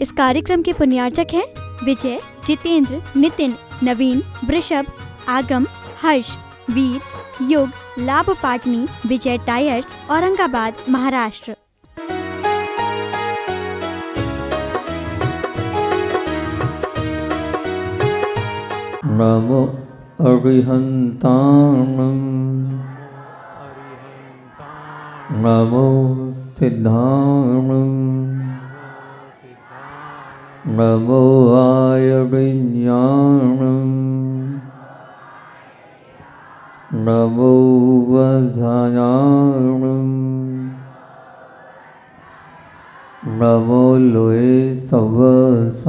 इस कार्यक्रम के पुण्यार्चक हैं विजय, जितेंद्र, नितिन, नवीन, वृषभ, आगम, हर्ष, वीर, युग, लाभ पाटनी, विजय टायर्स, औरंगाबाद, महाराष्ट्र। नमो अरिहंताणं नमो सिद्धाणं नमो आयविज्ञाणं नमो वधायाणं नमो लोये सवसावणं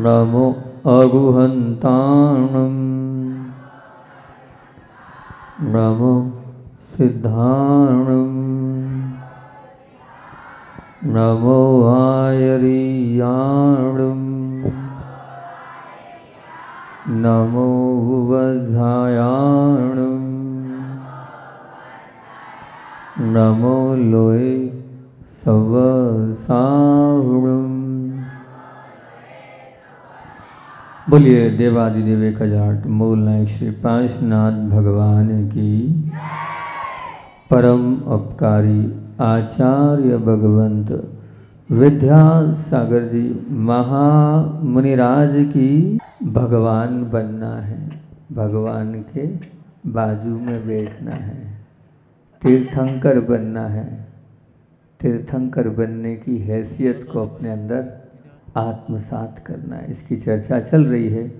नमो अरुहंताणं नमो सिद्धाणं नमो आयरियाणं नमो वधायाणं नमो लोये सवसावणं। बोलिए देवादिदेव 1008 मूल नायक श्री पांचनाथ भगवान की। परम उपकारी आचार्य भगवंत विद्यासागर जी महामुनिराज की भगवान बनना है, भगवान के बाजू में बैठना है, तीर्थंकर बनना है। तीर्थंकर बनने की हैसियत को अपने अंदर आत्मसात करना है, इसकी चर्चा चल रही है।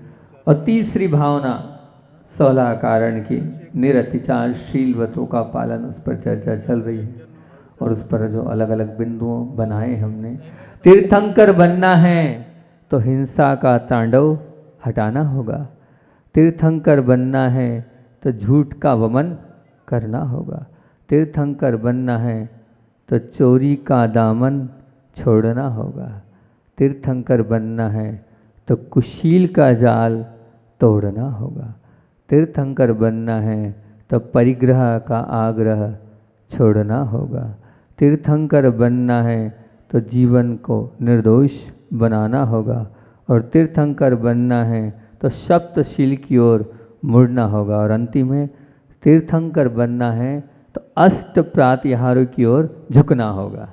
और तीसरी भावना 16 कारण की निरतिचारशील व्रतों का पालन, उस पर चर्चा चल रही है। और उस पर जो अलग अलग बिंदुओं बनाए हमने। तीर्थंकर बनना है तो हिंसा का तांडव हटाना होगा। तीर्थंकर बनना है तो झूठ का वमन करना होगा। तीर्थंकर बनना है तो चोरी का दामन छोड़ना होगा। तीर्थंकर बनना है तो कुशील का जाल तोड़ना होगा। तीर्थंकर बनना है तो परिग्रह का आग्रह छोड़ना होगा। तीर्थंकर बनना है तो जीवन को निर्दोष बनाना होगा। और तीर्थंकर बनना है तो सप्तशील की ओर मुड़ना होगा। और अंतिम में तीर्थंकर बनना है तो अष्ट प्रातिहारों की ओर झुकना होगा।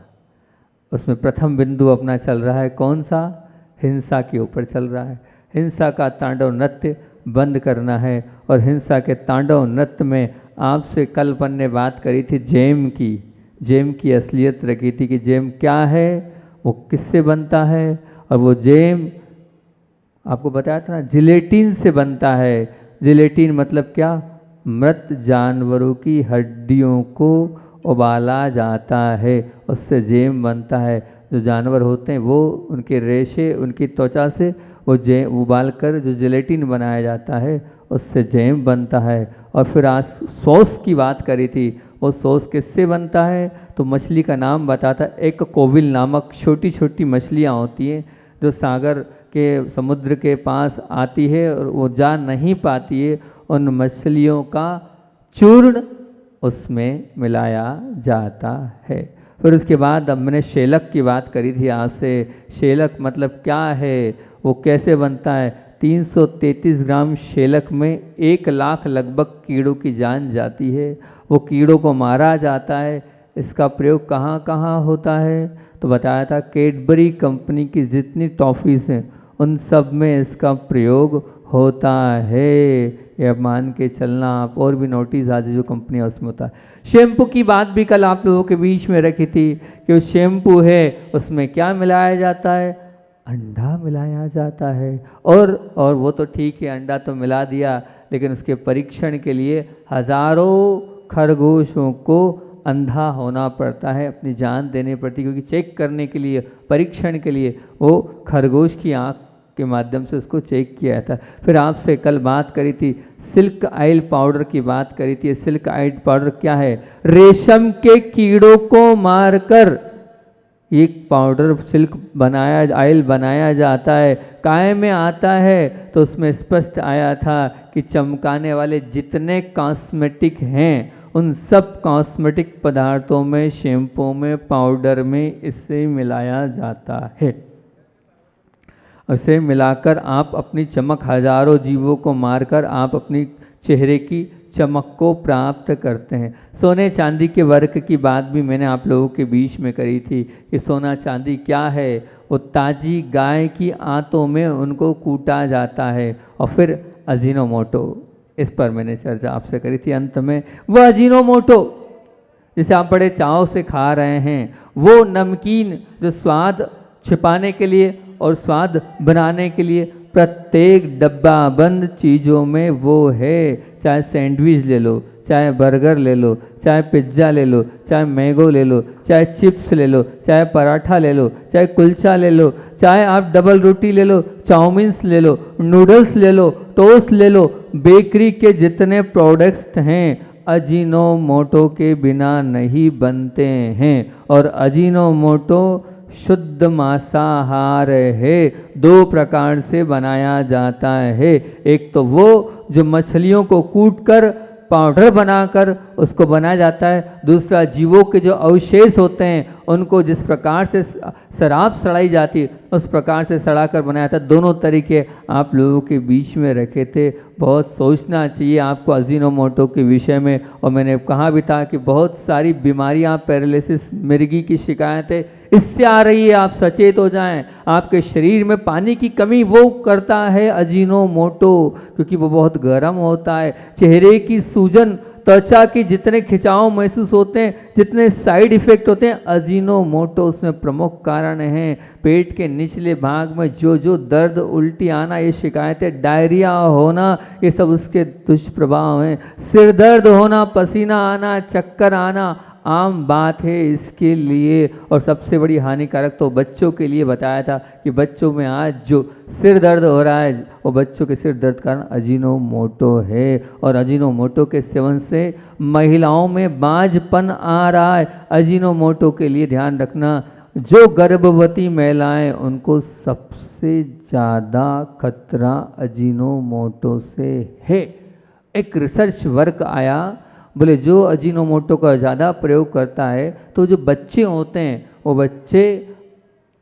उसमें प्रथम बिंदु अपना चल रहा है कौन सा? हिंसा के ऊपर चल रहा है। हिंसा का तांडव नृत्य बंद करना है। और हिंसा के तांडव नृत्य में आपसे कल अपन ने बात करी थी जेम की। जेम की असलियत रखी थी कि जेम क्या है, वो किससे बनता है। और वो जेम आपको बताया था ना, जिलेटिन से बनता है। जिलेटिन मतलब क्या? मृत जानवरों की हड्डियों को उबाला जाता है, उससे जेम बनता है। जो जानवर होते हैं वो उनके रेशे, उनकी त्वचा से वो जेम उबाल कर जो जिलेटिन बनाया जाता है, उससे जेम बनता है। और फिर आज सॉस की बात करी थी। वो सॉस किससे बनता है? तो मछली का नाम बताता। एक कोविल नामक छोटी छोटी मछलियाँ होती हैं जो सागर के समुद्र के पास आती है और वो जा नहीं पाती है। उन मछलियों का चूर्ण उसमें मिलाया जाता है। फिर उसके बाद अब मैंने शेलक की बात करी थी आपसे। शेलक मतलब क्या है, वो कैसे बनता है? 333 ग्राम शेलक में 1 लाख लगभग कीड़ों की जान जाती है। वो कीड़ों को मारा जाता है। इसका प्रयोग कहाँ कहाँ होता है? तो बताया था कैडबरी कंपनी की जितनी टॉफ़ीज़ हैं उन सब में इसका प्रयोग होता है। ये मान के चलना आप। और भी नोटिस आज जो कंपनियाँ उसमें होता है। शैम्पू की बात भी कल आप लोगों के बीच में रखी थी कि वो शैम्पू है उसमें क्या मिलाया जाता है? अंडा मिलाया जाता है। और वो तो ठीक है, अंडा तो मिला दिया, लेकिन उसके परीक्षण के लिए हज़ारों खरगोशों को अंधा होना पड़ता है, अपनी जान देनी पड़ती है। क्योंकि चेक करने के लिए, परीक्षण के लिए वो खरगोश की आँख के माध्यम से उसको चेक किया था। फिर आपसे कल बात करी थी सिल्क आयल पाउडर की बात करी थी। सिल्क आयल पाउडर क्या है? रेशम के कीड़ों को मारकर एक पाउडर सिल्क आयल बनाया जाता है। काय में आता है तो उसमें स्पष्ट आया था कि चमकाने वाले जितने कॉस्मेटिक हैं उन सब कॉस्मेटिक पदार्थों में, शैम्पू में, पाउडर में इसे मिलाया जाता है। इसे मिलाकर आप अपनी चमक, हजारों जीवों को मारकर आप अपनी चेहरे की चमक को प्राप्त करते हैं। सोने चांदी के वर्क की बात भी मैंने आप लोगों के बीच में करी थी कि सोना चांदी क्या है। वो ताजी गाय की आंतों में उनको कूटा जाता है और फिर अजीनोमोटो, इस पर मैंने चर्चा आपसे करी थी। अंत में वह अजीनोमोटो जिसे आप बड़े चाव से खा रहे हैं, वो नमकीन जो स्वाद छिपाने के लिए और स्वाद बनाने के लिए प्रत्येक डब्बा बंद चीज़ों में वो है। चाहे सैंडविच ले लो, चाहे बर्गर ले लो, चाहे पिज्ज़ा ले लो, चाहे मैंगो ले लो, चाहे चिप्स ले लो, चाहे पराठा ले लो, चाहे कुलचा ले लो, चाहे आप डबल रोटी ले लो, चाउमीन्स ले लो, नूडल्स ले लो, टोस्ट ले लो, बेकरी के जितने प्रोडक्ट्स हैं अजीनोमोटो के बिना नहीं बनते हैं। और अजीनोमोटो शुद्ध मांसाहार है, 2 प्रकार से बनाया जाता है। एक तो वो जो मछलियों को कूटकर पाउडर बनाकर उसको बनाया जाता है, दूसरा जीवों के जो अवशेष होते हैं उनको जिस प्रकार से शराब सड़ाई जाती है उस प्रकार से सड़ाकर बनाया था। दोनों तरीके आप लोगों के बीच में रखे थे। बहुत सोचना चाहिए आपको अजीनोमोटो के विषय में। और मैंने कहा भी था कि बहुत सारी बीमारियां, पैरालिसिस, मिर्गी की शिकायतें इससे आ रही है। आप सचेत हो जाएं। आपके शरीर में पानी की कमी वो करता है अजीनोमोटो, क्योंकि वो बहुत गर्म होता है। चेहरे की सूजन, त्वचा की जितने खिंचाव महसूस होते हैं, जितने साइड इफेक्ट होते हैं, अजीनोमोटो उसमें प्रमुख कारण है। पेट के निचले भाग में जो दर्द, उल्टी आना, ये शिकायतें, डायरिया होना, ये सब उसके दुष्प्रभाव हैं। सिर दर्द होना, पसीना आना, चक्कर आना आम बात है इसके लिए। और सबसे बड़ी हानिकारक तो बच्चों के लिए बताया था कि बच्चों में आज जो सिर दर्द हो रहा है वो बच्चों के सिर दर्द का कारण अजीनोमोटो है। और अजीनोमोटो के सेवन से महिलाओं में बांझपन आ रहा है। अजीनोमोटो के लिए ध्यान रखना, जो गर्भवती महिलाएं उनको सबसे ज़्यादा खतरा अजीनोमोटो से है। एक रिसर्च वर्क आया, बोले जो अजीनोमोटो का ज़्यादा प्रयोग करता है तो जो बच्चे होते हैं वो बच्चे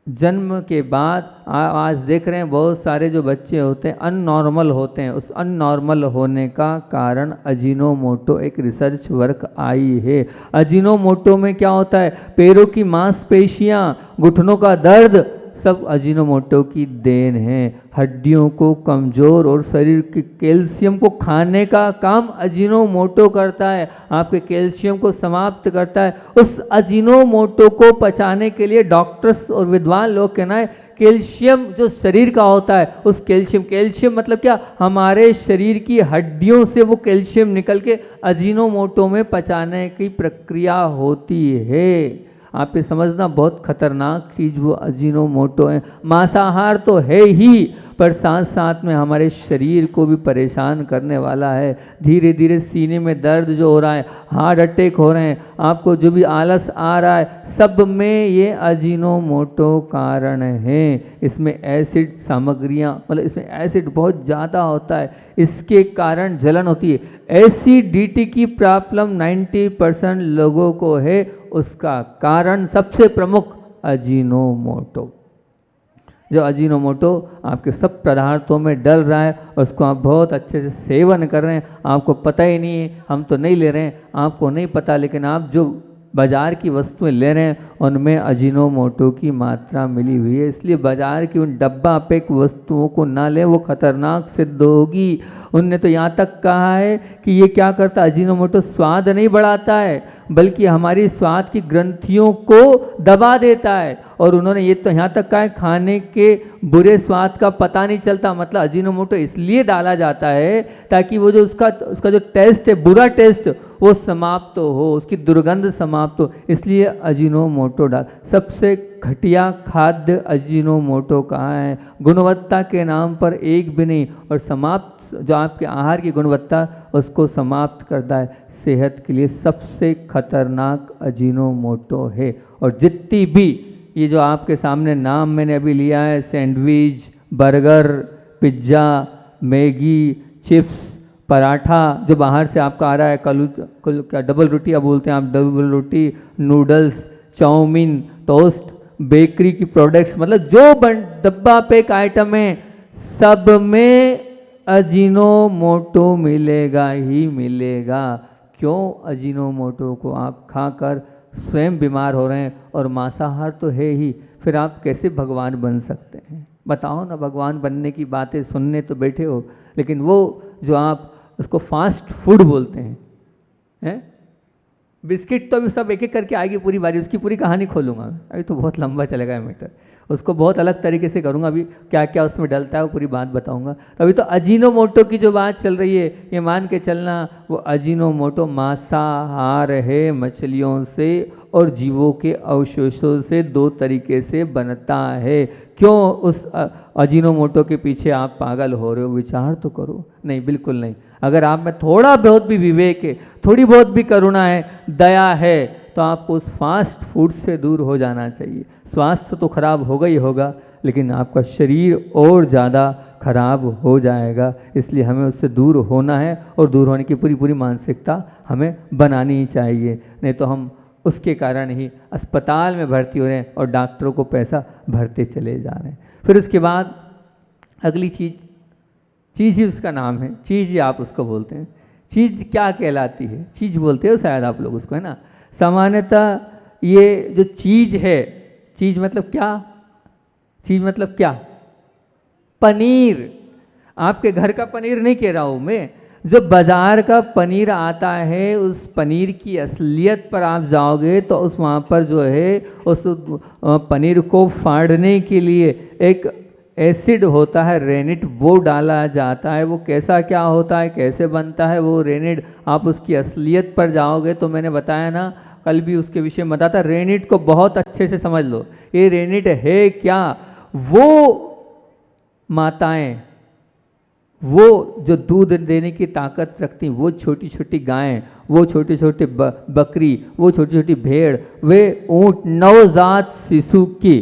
जन्म के बाद आज देख रहे हैं बहुत सारे जो बच्चे होते हैं अननॉर्मल होते हैं। उस अननॉर्मल होने का कारण अजीनोमोटो, एक रिसर्च वर्क आई है। अजीनोमोटो में क्या होता है, पैरों की मांसपेशियां, घुटनों का दर्द सब अजीनोमोटो की देन है। हड्डियों को कमज़ोर और शरीर के कैल्शियम को खाने का काम अजीनोमोटो करता है, आपके कैल्शियम को समाप्त करता है। उस अजीनोमोटो को पचाने के लिए डॉक्टर्स और विद्वान लोग कहना है कैल्शियम जो शरीर का होता है, उस कैल्शियम मतलब क्या, हमारे शरीर की हड्डियों से वो कैल्शियम निकल के अजीनोमोटो में पचाने की प्रक्रिया होती है। आप ये समझना बहुत खतरनाक चीज़ वो अजीनोमोटो है। मांसाहार तो है ही, पर साथ साथ में हमारे शरीर को भी परेशान करने वाला है। धीरे धीरे सीने में दर्द जो हो रहा है, हार्ट अटैक हो रहे हैं, आपको जो भी आलस आ रहा है, सब में ये अजीनोमोटो कारण है। इसमें एसिड सामग्रियाँ, मतलब इसमें एसिड बहुत ज़्यादा होता है, इसके कारण जलन होती है। एसिडिटी की प्रॉब्लम 90% लोगों को है, उसका कारण सबसे प्रमुख अजीनोमोटो। जो अजीनोमोटो आपके सब पदार्थों में डल रहा है और उसको आप बहुत अच्छे से सेवन कर रहे हैं, आपको पता ही नहीं है, हम तो नहीं ले रहे हैं, आपको नहीं पता, लेकिन आप जो बाज़ार की वस्तुएं ले रहे हैं उनमें अजीनोमोटो की मात्रा मिली हुई है। इसलिए बाज़ार की उन डब्बा पैक वस्तुओं को ना लें, वो खतरनाक सिद्ध होगी। उनने तो यहाँ तक कहा है कि ये क्या करता है, अजीनोमोटो स्वाद नहीं बढ़ाता है बल्कि हमारी स्वाद की ग्रंथियों को दबा देता है। और उन्होंने ये तो यहाँ तक कहा है खाने के बुरे स्वाद का पता नहीं चलता। मतलब अजीनोमोटो इसलिए डाला जाता है ताकि वो जो उसका जो टेस्ट है, बुरा टेस्ट, वो समाप्त हो, उसकी दुर्गंध समाप्त हो, इसलिए अजीनोमोटो डाल। सबसे घटिया खाद्य अजीनोमोटो कहाँ है, गुणवत्ता के नाम पर एक भी नहीं, और समाप्त जो आपके आहार की गुणवत्ता उसको समाप्त करता है। सेहत के लिए सबसे खतरनाक अजीनोमोटो है। और जितनी भी ये जो आपके सामने नाम मैंने अभी लिया है, sandwich, burger, pizza, Maggi, chips, paratha जो बाहर से आपका आ रहा है, क्या डबल रोटी आप बोलते हैं आप, डबल रोटी, नूडल्स, चाउमीन, टोस्ट, बेकरी की प्रोडक्ट्स, मतलब जो डब्बा पैक आइटम है सब में अजीनोमोटो मिलेगा ही मिलेगा। क्यों? अजीनोमोटो को आप खाकर स्वयं बीमार हो रहे हैं और मांसाहार तो है ही, फिर आप कैसे भगवान बन सकते हैं? बताओ ना, भगवान बनने की बातें सुनने तो बैठे हो, लेकिन वो जो आप उसको फास्ट फूड बोलते हैं, बिस्किट तो अभी सब एक एक करके आएगी पूरी बारी, उसकी पूरी कहानी खोलूंगा मैं, अभी तो बहुत लंबा चलेगा मैटर, उसको बहुत अलग तरीके से करूंगा, अभी क्या क्या उसमें डलता है वो पूरी बात बताऊंगा। तो अभी तो अजीनोमोटो की जो बात चल रही है, ये मान के चलना वो अजीनोमोटो मांसाहार है, मछलियों से और जीवों के अवशेषों से 2 तरीके से बनता है। क्यों उस अजीनोमोटो के पीछे आप पागल हो रहे हो? विचार तो करो। नहीं, बिल्कुल नहीं। अगर आप में थोड़ा बहुत भी विवेक है, थोड़ी बहुत भी करुणा है, दया है, तो आपको उस फास्ट फूड से दूर हो जाना चाहिए। स्वास्थ्य तो खराब होगा ही होगा, लेकिन आपका शरीर और ज़्यादा खराब हो जाएगा, इसलिए हमें उससे दूर होना है और दूर होने की पूरी पूरी मानसिकता हमें बनानी ही चाहिए। नहीं तो हम उसके कारण ही अस्पताल में भर्ती हो रहे हैं और डॉक्टरों को पैसा भरते चले जा रहे हैं। फिर उसके बाद अगली चीज़ ही उसका नाम है, चीज़ ही आप उसको बोलते हैं। चीज़ क्या कहलाती है? चीज़ बोलते हो शायद आप लोग उसको, है ना। सामान्यतः ये जो चीज़ है, चीज़ मतलब क्या? चीज़ मतलब क्या? पनीर। आपके घर का पनीर नहीं कह रहा हूँ मैं, जो बाजार का पनीर आता है, उस पनीर की असलियत पर आप जाओगे तो उस वहाँ पर जो है उस पनीर को फाड़ने के लिए एक एसिड होता है, रेनिट, वो डाला जाता है। वो कैसा क्या होता है, कैसे बनता है वो रेनिट, आप उसकी असलियत पर जाओगे तो मैंने बताया ना, कल भी उसके विषय में बताता। रेनिट को बहुत अच्छे से समझ लो, ये रेनिट है क्या? वो माताएं, वो जो दूध देने की ताकत रखती, वो छोटी छोटी गायें, वो छोटे छोटे बकरी, वो छोटी छोटी भेड़, वे ऊँट, नवजात शिशु की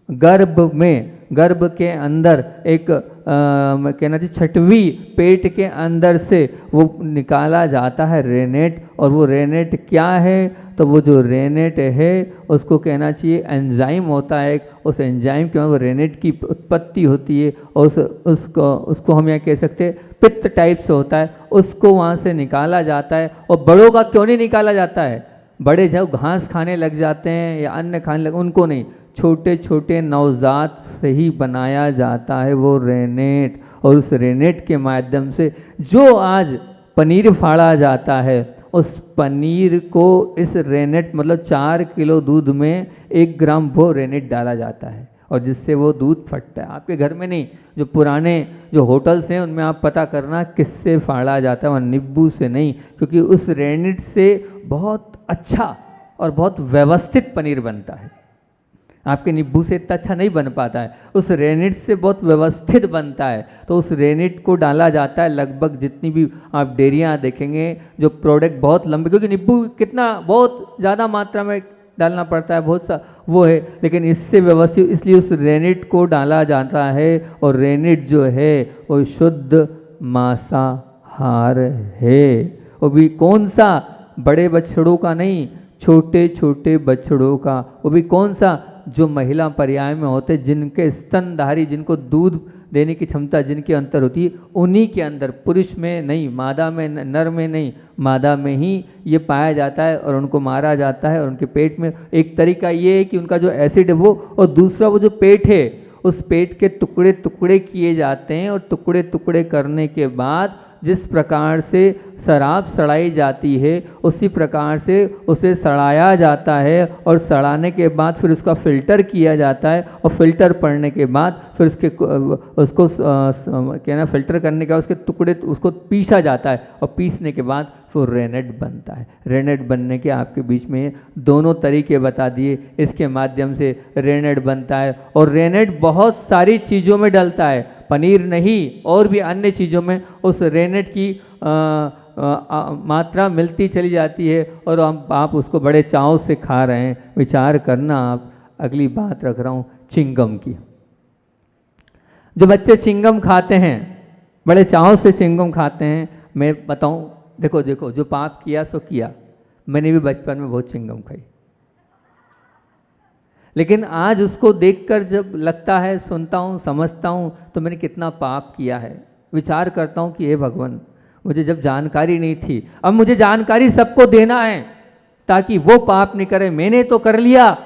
गर्भ के अंदर एक कहना चाहिए 6वीं पेट के अंदर से वो निकाला जाता है रेनेट। और वो रेनेट क्या है? तो वो जो रेनेट है उसको कहना चाहिए एंजाइम होता है, उस एंजाइम के वो रेनेट की उत्पत्ति होती है और उसको हम यहाँ कह सकते हैं पित्त टाइप से होता है, उसको वहाँ से निकाला जाता है। और बड़ों का क्यों नहीं निकाला जाता है? बड़े जब घास खाने लग जाते हैं या अन्न खाने लग, उनको नहीं, छोटे छोटे नवजात से ही बनाया जाता है वो रेनेट। और उस रेनेट के माध्यम से जो आज पनीर फाड़ा जाता है, उस पनीर को इस रेनेट मतलब 4 किलो दूध में 1 ग्राम वो रेनेट डाला जाता है और जिससे वो दूध फटता है। आपके घर में नहीं, जो पुराने जो होटल्स हैं उनमें आप पता करना किससे फाड़ा जाता है, वहाँ नींबू से नहीं, क्योंकि उस रेनेट से बहुत अच्छा और बहुत व्यवस्थित पनीर बनता है। आपके नींबू से इतना अच्छा नहीं बन पाता है, उस रेनेट से बहुत व्यवस्थित बनता है। तो उस रेनेट को डाला जाता है लगभग जितनी भी आप डेयरियाँ देखेंगे जो प्रोडक्ट बहुत लंबे, क्योंकि नींबू कितना बहुत ज़्यादा मात्रा में डालना पड़ता है, बहुत सा वो है, लेकिन इससे व्यवस्थित, इसलिए उस रेनेट को डाला जाता है। और रेनेट जो है वो शुद्ध मांसाहार है। वो भी कौन सा? बड़े बछड़ों का नहीं, छोटे छोटे बछड़ों का। वो भी कौन सा? जो महिला पर्याय में होते, जिनके स्तनधारी, जिनको दूध देने की क्षमता जिनके अंदर होती है, उन्हीं के अंदर, पुरुष में नहीं, मादा में, नर में नहीं, मादा में ही ये पाया जाता है और उनको मारा जाता है। और उनके पेट में एक तरीका ये है कि उनका जो एसिड है वो, और दूसरा वो जो पेट है उस पेट के टुकड़े टुकड़े किए जाते हैं। और टुकड़े टुकड़े करने के बाद जिस प्रकार से शराब सड़ाई जाती है उसी प्रकार से उसे सड़ाया जाता है। और सड़ाने के बाद फिर उसका फ़िल्टर किया जाता है और फ़िल्टर पड़ने के बाद फिर उसको कहना फ़िल्टर करने के बाद उसके टुकड़े उसको पीसा जाता है और पीसने के बाद फिर रेनेट बनता है। रेनेट बनने के आपके बीच में दोनों तरीके बता दिए, इसके माध्यम से रेनेट बनता है। और रेनेट बहुत सारी चीज़ों में डलता है, पनीर नहीं और भी अन्य चीज़ों में उस रेनेट की मात्रा मिलती चली जाती है और आप उसको बड़े चाव से खा रहे हैं। विचार करना आप। अगली बात रख रहा हूँ चिंगम की। जो बच्चे चिंगम खाते हैं, बड़े चाव से चिंगम खाते हैं, मैं बताऊं, देखो देखो, जो पाप किया सो किया। मैंने भी बचपन में बहुत चिंगम खाई, लेकिन आज उसको देखकर जब लगता है, सुनता हूँ, समझता हूँ, तो मैंने कितना पाप किया है। विचार करता हूँ कि हे भगवान, मुझे जब जानकारी नहीं थी, अब मुझे जानकारी सबको देना है ताकि वो पाप नहीं करे। मैंने तो कर लिया,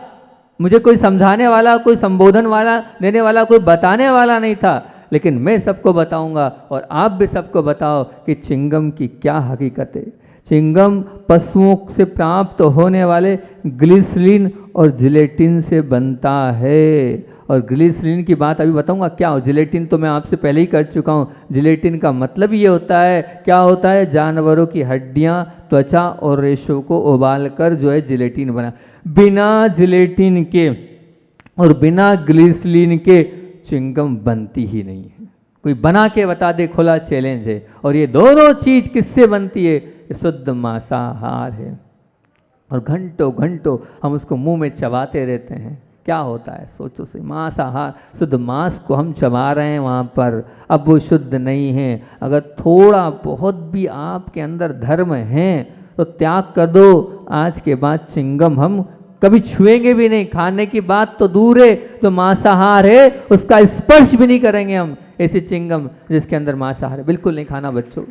मुझे कोई समझाने वाला, कोई संबोधन वाला देने वाला, कोई बताने वाला नहीं था, लेकिन मैं सबको बताऊंगा और आप भी सबको बताओ कि चिंगम की क्या हकीकत है। चिंगम पशुओं से प्राप्त होने वाले ग्लिसरीन और जिलेटिन से बनता है। और ग्लिसरीन की बात अभी बताऊंगा क्या हो। जिलेटिन तो मैं आपसे पहले ही कर चुका हूँ। जिलेटिन का मतलब ये होता है, क्या होता है, जानवरों की हड्डियाँ, त्वचा और रेशों को उबालकर जो है जिलेटिन बना। बिना जिलेटिन के और बिना ग्लिसरीन के चिंगम बनती ही नहीं है। कोई बना के बता दे, खुला चैलेंज है। और ये दोनों चीज किससे बनती है? शुद्ध मांसाहार है। और घंटों घंटों हम उसको मुंह में चबाते रहते हैं। क्या होता है सोचो से, मांसाहार, शुद्ध मांस को हम चबा रहे हैं वहाँ पर, अब वो शुद्ध नहीं है। अगर थोड़ा बहुत भी आपके अंदर धर्म है तो त्याग कर दो। आज के बाद चिंगम हम कभी छुएंगे भी नहीं। खाने की बात तो दूर है, जो मांसाहार है उसका स्पर्श भी नहीं करेंगे हम। ऐसी चिंगम जिसके अंदर मांसाहार है, बिल्कुल नहीं खाना बच्चों,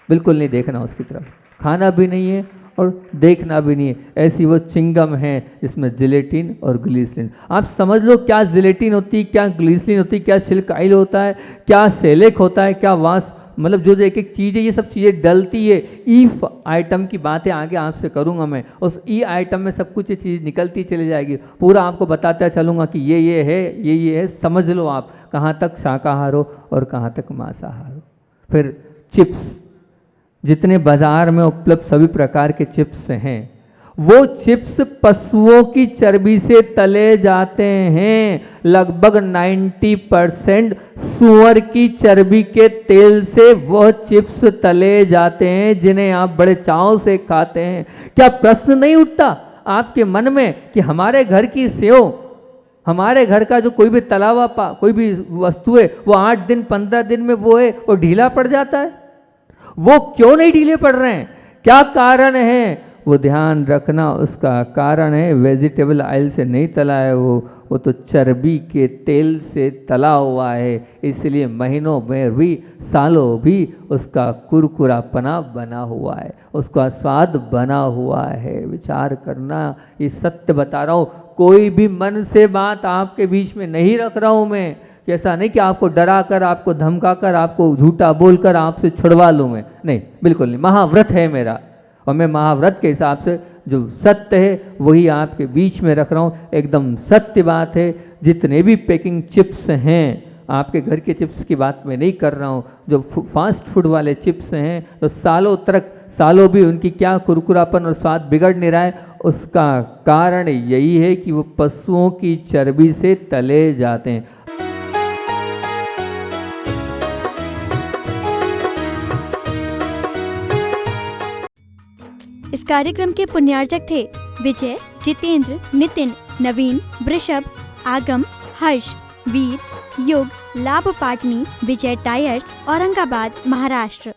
बिल्कुल नहीं देखना उसकी तरफ, खाना भी नहीं है और देखना भी नहीं है। ऐसी वो चिंगम है जिसमें जिलेटिन और ग्लिसरीन। आप समझ लो क्या जिलेटिन होती है, क्या ग्लिसरीन होती है, क्या सिल्क ऑयल होता है, क्या सेलेक होता है, क्या वास, मतलब जो एक एक चीज़ है, ये सब चीज़ें डलती है। ई आइटम की बातें आगे आपसे करूंगा मैं। उस ई आइटम में सब कुछ ये चीज़ निकलती चली जाएगी। पूरा आपको बताता चलूँगा कि ये है, ये है। समझ लो आप कहाँ तक शाकाहार हो और कहाँ तक मांसाहार हो। फिर चिप्स, जितने बाजार में उपलब्ध सभी प्रकार के चिप्स हैं, वो चिप्स पशुओं की चर्बी से तले जाते हैं। लगभग 90% सूअर की चर्बी के तेल से वह चिप्स तले जाते हैं, जिन्हें आप बड़े चाव से खाते हैं। क्या प्रश्न नहीं उठता आपके मन में कि हमारे घर की सेव, हमारे घर का जो कोई भी तला हुआ कोई भी वस्तु है, वो 8 दिन 15 दिन में वो है वो ढीला पड़ जाता है। वो क्यों नहीं ढीले पड़ रहे हैं? क्या कारण है? वो ध्यान रखना, उसका कारण है वेजिटेबल ऑयल से नहीं तला है, वो तो चर्बी के तेल से तला हुआ है। इसलिए महीनों में भी, सालों भी उसका कुरकुरापना बना हुआ है, उसका स्वाद बना हुआ है। विचार करना, ये सत्य बता रहा हूँ। कोई भी मन से बात आपके बीच में नहीं रख रहा हूँ मैं। ऐसा नहीं कि आपको डरा कर, आपको धमका कर, आपको झूठा बोलकर आपसे छुड़वा लूँ मैं, नहीं, बिल्कुल नहीं। महाव्रत है मेरा, और मैं महाव्रत के हिसाब से जो सत्य है वही आपके बीच में रख रहा हूँ। एकदम सत्य बात है। जितने भी पैकिंग चिप्स हैं, आपके घर के चिप्स की बात मैं नहीं कर रहा हूँ, जो फास्ट फूड वाले चिप्स हैं, तो सालों भी उनकी क्या कुरकुरापन और स्वाद बिगड़ नहीं रहा है, उसका कारण यही है कि वो पशुओं की चर्बी से तले जाते हैं। इस कार्यक्रम के पुण्यार्चक थे विजय, जितेंद्र, नितिन, नवीन, वृषभ, आगम, हर्ष, वीर, युग, लाभ पाटनी, विजय टायर्स, औरंगाबाद, महाराष्ट्र।